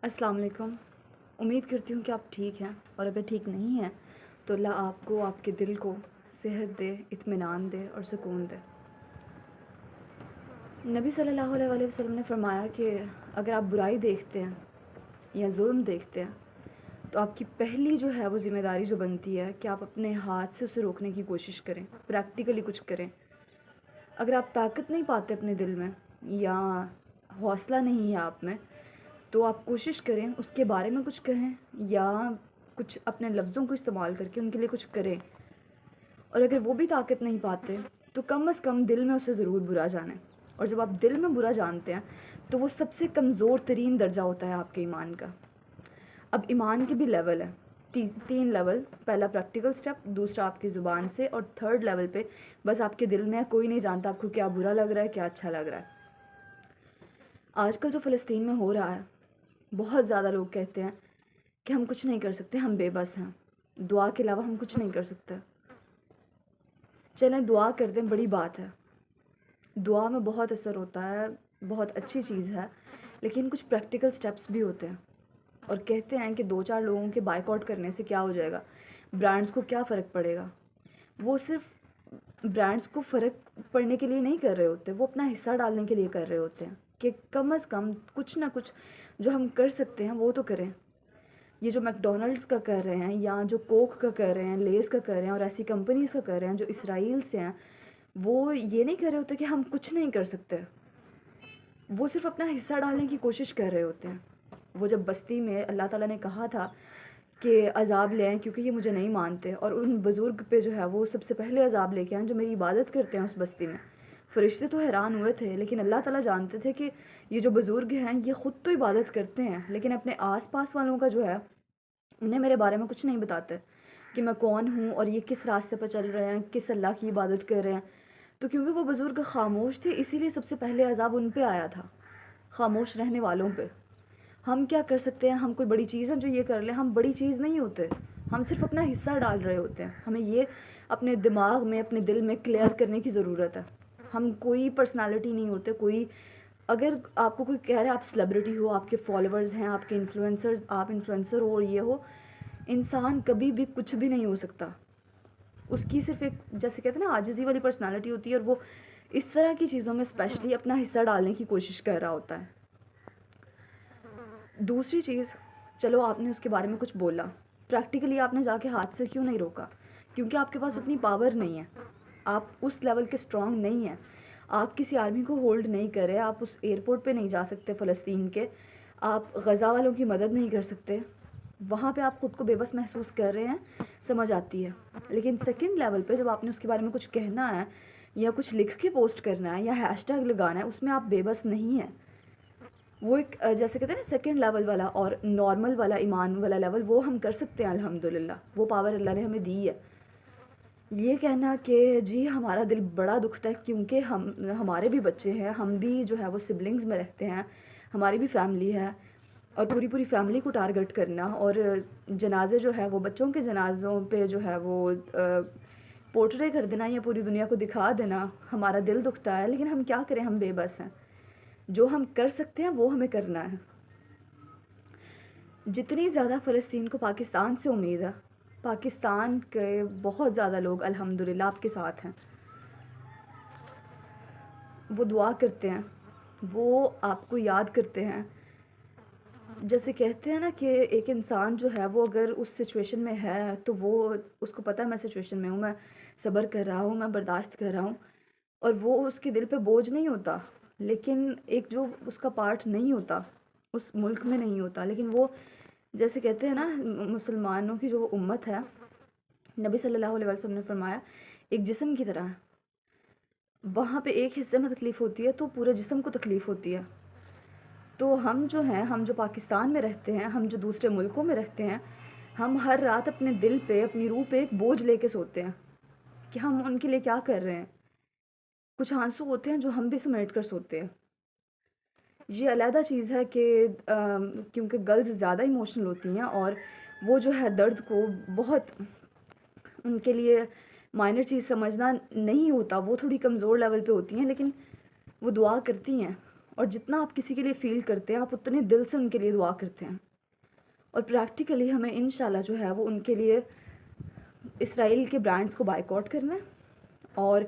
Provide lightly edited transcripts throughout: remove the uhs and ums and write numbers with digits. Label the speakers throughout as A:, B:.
A: السلام علیکم۔ امید کرتی ہوں کہ آپ ٹھیک ہیں، اور اگر ٹھیک نہیں ہیں تو اللہ آپ کو، آپ کے دل کو صحت دے، اطمینان دے اور سکون دے۔ نبی صلی اللہ علیہ وآلہ وسلم نے فرمایا کہ اگر آپ برائی دیکھتے ہیں یا ظلم دیکھتے ہیں تو آپ کی پہلی جو ہے وہ ذمہ داری جو بنتی ہے کہ آپ اپنے ہاتھ سے اسے روکنے کی کوشش کریں، پریکٹیکلی کچھ کریں۔ اگر آپ طاقت نہیں پاتے اپنے دل میں یا حوصلہ نہیں ہے آپ میں، تو آپ کوشش کریں اس کے بارے میں کچھ کہیں یا کچھ اپنے لفظوں کو استعمال کر کے ان کے لیے کچھ کریں۔ اور اگر وہ بھی طاقت نہیں پاتے تو کم از کم دل میں اسے ضرور برا جانیں، اور جب آپ دل میں برا جانتے ہیں تو وہ سب سے کمزور ترین درجہ ہوتا ہے آپ کے ایمان کا۔ اب ایمان کے بھی لیول ہے، تین لیول: پہلا پریکٹیکل سٹیپ، دوسرا آپ کی زبان سے، اور تھرڈ لیول پہ بس آپ کے دل میں ہے، کوئی نہیں جانتا آپ کو کیا برا لگ رہا ہے کیا اچھا لگ رہا ہے۔ آج کل جو فلسطین میں ہو رہا ہے، بہت زیادہ لوگ کہتے ہیں کہ ہم کچھ نہیں کر سکتے، ہم بے بس ہیں، دعا کے علاوہ ہم کچھ نہیں کر سکتے۔ چلیں دعا کر دیں، بڑی بات ہے، دعا میں بہت اثر ہوتا ہے، بہت اچھی چیز ہے، لیکن کچھ پریکٹیکل سٹیپس بھی ہوتے ہیں۔ اور کہتے ہیں کہ دو چار لوگوں کے بائک آؤٹ کرنے سے کیا ہو جائے گا، برانڈز کو کیا فرق پڑے گا۔ وہ صرف برانڈز کو فرق پڑنے کے لیے نہیں کر رہے ہوتے، وہ اپنا حصہ ڈالنے کے لیے کر رہے ہوتے ہیں کہ کم از کم کچھ نہ کچھ جو ہم کر سکتے ہیں وہ تو کریں۔ یہ جو میک ڈونلڈس کا کر رہے ہیں، یا جو کوک کا کر رہے ہیں، لیز کا کر رہے ہیں، اور ایسی کمپنیز کا کر رہے ہیں جو اسرائیل سے ہیں، وہ یہ نہیں کر رہے ہوتے کہ ہم کچھ نہیں کر سکتے، وہ صرف اپنا حصہ ڈالنے کی کوشش کر رہے ہوتے ہیں۔ وہ جب بستی میں اللہ تعالیٰ نے کہا تھا کہ عذاب لے آئیں کیونکہ یہ مجھے نہیں مانتے، اور ان بزرگ پہ جو ہے وہ سب سے پہلے عذاب لے کے آئیں جو میری عبادت کرتے ہیں اس بستی میں۔ فرشتے تو حیران ہوئے تھے، لیکن اللہ تعالیٰ جانتے تھے کہ یہ جو بزرگ ہیں یہ خود تو عبادت کرتے ہیں، لیکن اپنے آس پاس والوں کا جو ہے انہیں میرے بارے میں کچھ نہیں بتاتے کہ میں کون ہوں اور یہ کس راستے پر چل رہے ہیں، کس اللہ کی عبادت کر رہے ہیں۔ تو کیونکہ وہ بزرگ خاموش تھے، اسی لیے سب سے پہلے عذاب ان پہ آیا تھا، خاموش رہنے والوں پہ۔ ہم کیا کر سکتے ہیں؟ ہم کوئی بڑی چیز ہیں جو یہ کر لیں؟ ہم بڑی چیز نہیں ہوتے، ہم صرف اپنا حصہ ڈال رہے ہوتے ہیں۔ ہمیں یہ اپنے دماغ میں، اپنے دل میں کلیئر کرنے کی ضرورت ہے۔ ہم کوئی پرسنالٹی نہیں ہوتے، کوئی اگر آپ کو کوئی کہہ رہا ہے آپ سیلیبریٹی ہو، آپ کے فالوورز ہیں، آپ کے انفلوئنسرز، آپ انفلوئنسر ہو اور یہ ہو، انسان کبھی بھی کچھ بھی نہیں ہو سکتا۔ اس کی صرف ایک جیسے کہتے ہیں نا عاجزی والی پرسنالٹی ہوتی ہے، اور وہ اس طرح کی چیزوں میں اسپیشلی اپنا حصہ ڈالنے کی کوشش کر رہا ہوتا ہے۔ دوسری چیز، چلو آپ نے اس کے بارے میں کچھ بولا، پریکٹیکلی آپ نے جا کے ہاتھ سے کیوں نہیں روکا؟ کیونکہ آپ کے پاس اتنی پاور نہیں ہے، آپ اس لیول کے اسٹرانگ نہیں ہیں، آپ کسی آرمی کو ہولڈ نہیں کر رہے، آپ اس ایئرپورٹ پہ نہیں جا سکتے فلسطین کے، آپ غزہ والوں کی مدد نہیں کر سکتے، وہاں پہ آپ خود کو بے بس محسوس کر رہے ہیں، سمجھ آتی ہے۔ لیکن سیکنڈ لیول پہ جب آپ نے اس کے بارے میں کچھ کہنا ہے یا کچھ لکھ کے پوسٹ کرنا ہے یا ہیش ٹیگ لگانا ہے، اس میں آپ بے بس نہیں ہیں۔ وہ ایک جیسے کہتے ہیں نا سیکنڈ لیول والا اور نارمل والا ایمان والا لیول، وہ ہم کر سکتے ہیں الحمدللہ، وہ پاور اللہ نے ہمیں دی ہے۔ یہ کہنا کہ جی ہمارا دل بڑا دکھتا ہے کیونکہ ہمارے بھی بچے ہیں، ہم بھی جو ہے وہ سبلنگز میں رہتے ہیں، ہماری بھی فیملی ہے، اور پوری فیملی کو ٹارگٹ کرنا، اور جنازے جو ہے وہ بچوں کے جنازوں پہ جو ہے وہ پورٹرے کر دینا یا پوری دنیا کو دکھا دینا، ہمارا دل دکھتا ہے، لیکن ہم کیا کریں، ہم بے بس ہیں۔ جو ہم کر سکتے ہیں وہ ہمیں کرنا ہے۔ جتنی زیادہ فلسطین کو پاکستان سے امید ہے، پاکستان کے بہت زیادہ لوگ الحمدللہ آپ کے ساتھ ہیں، وہ دعا کرتے ہیں، وہ آپ کو یاد کرتے ہیں۔ جیسے کہتے ہیں نا کہ ایک انسان جو ہے وہ اگر اس سچویشن میں ہے تو وہ اس کو پتہ ہے میں سچویشن میں ہوں، میں صبر کر رہا ہوں، میں برداشت کر رہا ہوں، اور وہ اس کے دل پہ بوجھ نہیں ہوتا، لیکن ایک جو اس کا پارٹ نہیں ہوتا اس ملک میں نہیں ہوتا، لیکن وہ جیسے کہتے ہیں نا مسلمانوں کی جو امت ہے، نبی صلی اللہ علیہ وسلم نے فرمایا ایک جسم کی طرح ہے، وہاں پہ ایک حصے میں تکلیف ہوتی ہے تو پورے جسم کو تکلیف ہوتی ہے۔ تو ہم جو ہیں، ہم جو پاکستان میں رہتے ہیں، ہم جو دوسرے ملکوں میں رہتے ہیں، ہم ہر رات اپنے دل پہ، اپنی روح پہ ایک بوجھ لے کے سوتے ہیں کہ ہم ان کے لیے کیا کر رہے ہیں۔ کچھ آنسو ہوتے ہیں جو ہم بھی سمیٹ کر سوتے ہیں۔ یہ علیحدہ چیز ہے کہ کیونکہ گرلز زیادہ ایموشنل ہوتی ہیں، اور وہ جو ہے درد کو بہت ان کے لیے مائنر چیز سمجھنا نہیں ہوتا، وہ تھوڑی کمزور لیول پہ ہوتی ہیں، لیکن وہ دعا کرتی ہیں، اور جتنا آپ کسی کے لیے فیل کرتے ہیں آپ اتنے دل سے ان کے لیے دعا کرتے ہیں. اور پریکٹیکلی ہمیں انشاءاللہ جو ہے وہ ان کے لیے اسرائیل کے برانڈز کو بائیکاٹ کرنا ہے. اور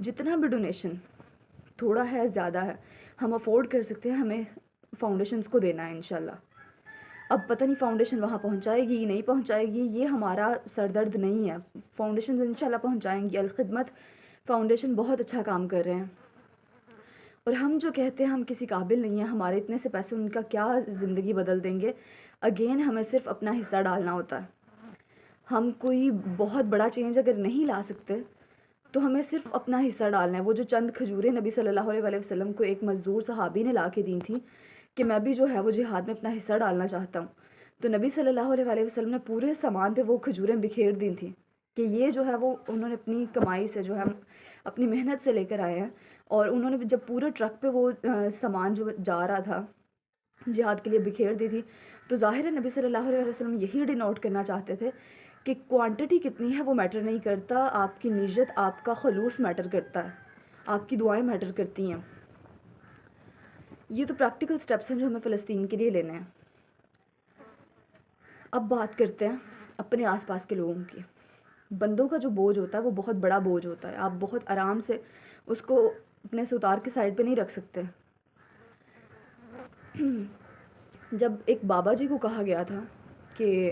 A: جتنا بھی ڈونیشن تھوڑا ہے زیادہ ہے ہم افورڈ کر سکتے ہیں ہمیں فاؤنڈیشنز کو دینا ہے انشاءاللہ. اب پتہ نہیں فاؤنڈیشن وہاں پہنچائے گی نہیں پہنچائے گی، یہ ہمارا سر درد نہیں ہے. فاؤنڈیشنز انشاءاللہ پہنچائیں گی. الخدمت فاؤنڈیشن بہت اچھا کام کر رہے ہیں. اور ہم جو کہتے ہیں ہم کسی قابل نہیں ہیں، ہمارے اتنے سے پیسے ان کا کیا زندگی بدل دیں گے. اگین ہمیں صرف اپنا حصہ ڈالنا ہوتا ہے. ہم کوئی بہت بڑا چینج اگر نہیں لا سکتے تو ہمیں صرف اپنا حصہ ڈالنا ہے. وہ جو چند کھجوریں نبی صلی اللہ علیہ وسلم کو ایک مزدور صحابی نے لا کے دی تھیں کہ میں بھی جو ہے وہ جہاد میں اپنا حصہ ڈالنا چاہتا ہوں، تو نبی صلی اللہ علیہ وسلم نے پورے سامان پہ وہ کھجوریں بکھیر دی تھیں کہ یہ جو ہے وہ انہوں نے اپنی کمائی سے جو ہے اپنی محنت سے لے کر آئے ہیں. اور انہوں نے جب پورے ٹرک پہ وہ سامان جو جا رہا تھا جہاد کے لیے بکھیر دی تھی، تو ظاہر ہے نبی صلی اللہ علیہ وسلم یہی ڈینوٹ کرنا چاہتے تھے کہ کوانٹٹی کتنی ہے وہ میٹر نہیں کرتا، آپ کی نیت، آپ کا خلوص میٹر کرتا ہے، آپ کی دعائیں میٹر کرتی ہیں. یہ تو پریکٹیکل سٹیپس ہیں جو ہمیں فلسطین کے لیے لینے ہیں. اب بات کرتے ہیں اپنے آس پاس کے لوگوں کی. بندوں کا جو بوجھ ہوتا ہے وہ بہت بڑا بوجھ ہوتا ہے. آپ بہت آرام سے اس کو اپنے سے اتار کے سائڈ پہ نہیں رکھ سکتے. جب ایک بابا جی کو کہا گیا تھا کہ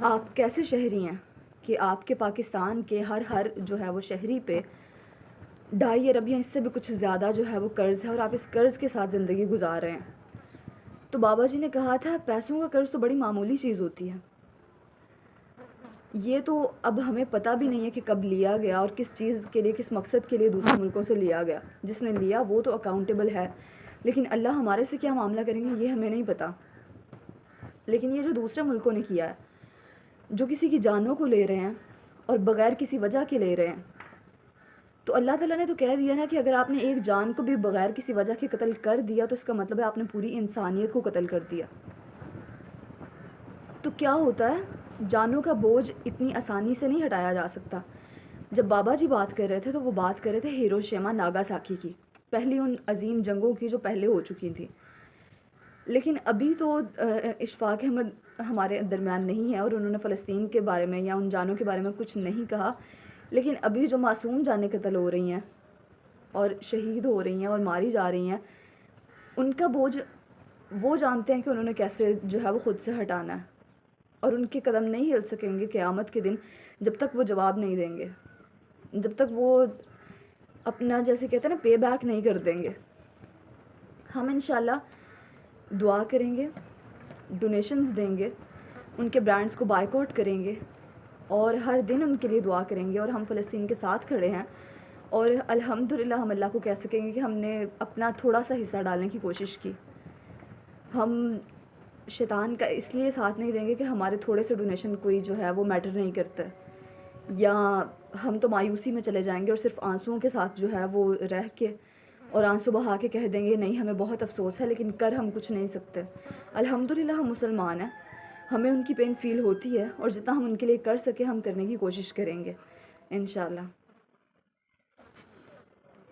A: آپ کیسے شہری ہیں کہ آپ کے پاکستان کے ہر جو ہے وہ شہری پہ 2.5 ارب یا اس سے بھی کچھ زیادہ جو ہے وہ قرض ہے اور آپ اس قرض کے ساتھ زندگی گزار رہے ہیں. تو بابا جی نے کہا تھا پیسوں کا قرض تو بڑی معمولی چیز ہوتی ہے. یہ تو اب ہمیں پتہ بھی نہیں ہے کہ کب لیا گیا اور کس چیز کے لیے، کس مقصد کے لیے دوسرے ملکوں سے لیا گیا. جس نے لیا وہ تو اکاؤنٹیبل ہے، لیکن اللہ ہمارے سے کیا معاملہ کریں گے یہ ہمیں نہیں پتہ. لیکن یہ جو دوسرے ملکوں نے کیا ہے، جو کسی کی جانوں کو لے رہے ہیں اور بغیر کسی وجہ کے لے رہے ہیں، تو اللہ تعالیٰ نے تو کہہ دیا نا کہ اگر آپ نے ایک جان کو بھی بغیر کسی وجہ کے قتل کر دیا تو اس کا مطلب ہے آپ نے پوری انسانیت کو قتل کر دیا. تو کیا ہوتا ہے، جانوں کا بوجھ اتنی آسانی سے نہیں ہٹایا جا سکتا. جب بابا جی بات کر رہے تھے تو وہ بات کر رہے تھے ہیروشیما ناگاساکی کی، پہلی ان عظیم جنگوں کی جو پہلے ہو چکی تھیں. لیکن ابھی تو اشفاق احمد ہمارے درمیان نہیں ہے اور انہوں نے فلسطین کے بارے میں یا ان جانوں کے بارے میں کچھ نہیں کہا. لیکن ابھی جو معصوم جانیں قتل ہو رہی ہیں اور شہید ہو رہی ہیں اور ماری جا رہی ہیں، ان کا بوجھ وہ جانتے ہیں کہ انہوں نے کیسے جو ہے وہ خود سے ہٹانا ہے. اور ان کے قدم نہیں ہل سکیں گے قیامت کے دن جب تک وہ جواب نہیں دیں گے، جب تک وہ اپنا جیسے کہتے ہیں نا پے بیک نہیں کر دیں گے. ہم انشاءاللہ دعا کریں گے، ڈونیشنز دیں گے، ان کے برانڈز کو بائیکاٹ کریں گے اور ہر دن ان کے لیے دعا کریں گے. اور ہم فلسطین کے ساتھ کھڑے ہیں اور الحمدللہ ہم اللہ کو کہہ سکیں گے کہ ہم نے اپنا تھوڑا سا حصہ ڈالنے کی کوشش کی. ہم شیطان کا اس لیے ساتھ نہیں دیں گے کہ ہمارے تھوڑے سے ڈونیشن کوئی جو ہے وہ میٹر نہیں کرتا، یا ہم تو مایوسی میں چلے جائیں گے اور صرف آنسوؤں کے ساتھ جو ہے وہ رہ کے اور آنسو بہا کے کہہ دیں گے نہیں ہمیں بہت افسوس ہے لیکن کر ہم کچھ نہیں سکتے. الحمدللہ ہم مسلمان ہیں، ہمیں ان کی پین فیل ہوتی ہے اور جتنا ہم ان کے لیے کر سکیں ہم کرنے کی کوشش کریں گے انشاءاللہ.